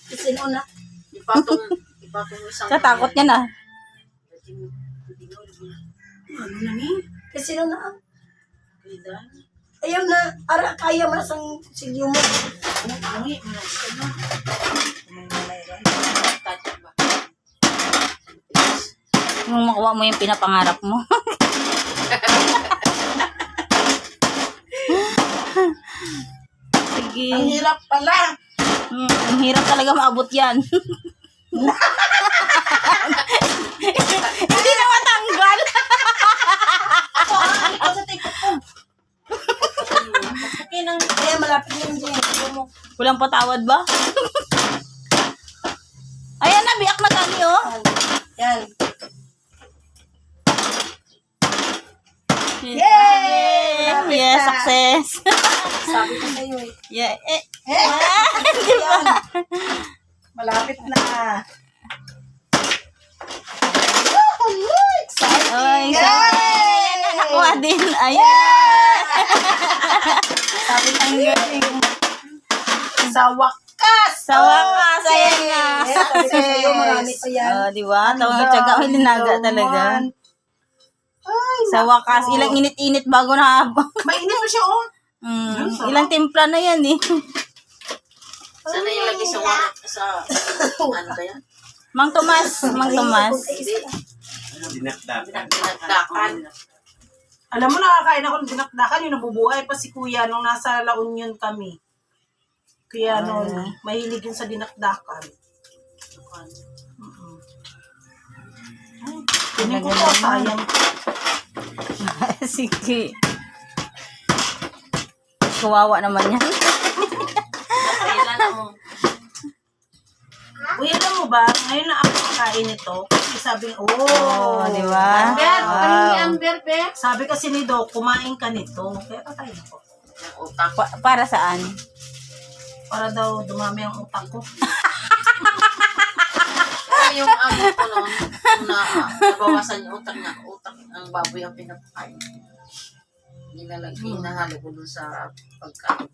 Kasi noon na. Ipatong isang... Sa takot niya na. Ano na ni? Kasi noon na. Kailan? Ayaw na. Ara, kaya mo na sang silyo mo. Ano? Touch ba? Nung makuha mo yung pinapangarap mo. Sige. Ang hirap pala. Ang hirap talaga maabot yan. Hindi na matanggal. Ako sa tiktok ko. Okay nang, kaya malapit na yung silyo mo. Walang patawad ba? Ayan na, biyak na tani oh. Yan. Yay! Yes, success. Sabi ko sa'yo eh. Yeah. Di ba? Malapit na. Exciting! Ay, ayan na, nakuha din. Ayan. Sabi ng galing. Sa wakas! Sa wakas, ayan na. Sabi ko sa'yo, marami pa yan. Di ba? Tawag tsaga ko linaga talaga. Ay, Sa wakas, ilang init-init bago na habang. mainit na siya oh. Ilang timpla na yan eh. Saan na ilagay sa wallet? Ano ba yan? Mang Tomas. Hindi. Dinakdakan. Alam mo, nakakain ako ng dinakdakan, yung nabubuhay pa si Kuya nung nasa La Union kami. Kaya noon, mahilig yun sa dinakdakan. Tinig ko po, sayang. Sige. Kawawa naman yan. Kailan ako? Uy, alam mo ba, ngayon na ako kakain ito, kasi sabi, Di ba? Amber, Wow. ano ni Amber, be? sabi kasi ni Doc, kumain ka nito. Kaya kakain ko. Ang utak. Para saan? Para daw dumami ang utak ko. Yung amo ko noon, nabawasan yung utak niya. Utak ang baboy ang pinapakain. Hinahalo ko dun sa pagkain.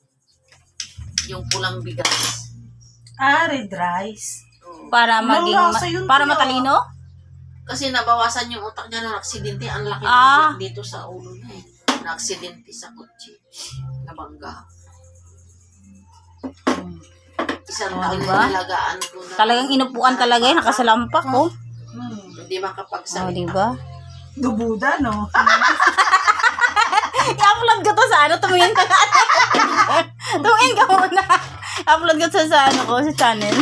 Yung pulang bigas. Red rice. Oo. Para maging, Lasa yun, para Kuya. matalino? Kasi nabawasan yung utak niya na aksidente. Ang laki Ah. ng dito sa ulo niya eh. Na-aksidente sa kotse. Nabangga. Isang taon diba? na nalagaan ko na. Talagang inupuan talaga yun. Nakasalampak oh. Hindi makapagsalita. Di ba? Dubuda, no? I-upload ko to sa ano. Tumingin ka. Tumingin ka muna. Upload ko to sa ano ko, sa channel.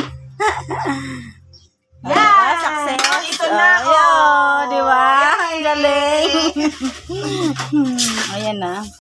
Yeah! Success. Ito na, Ayan, di ba? Ang galing. Ayan na.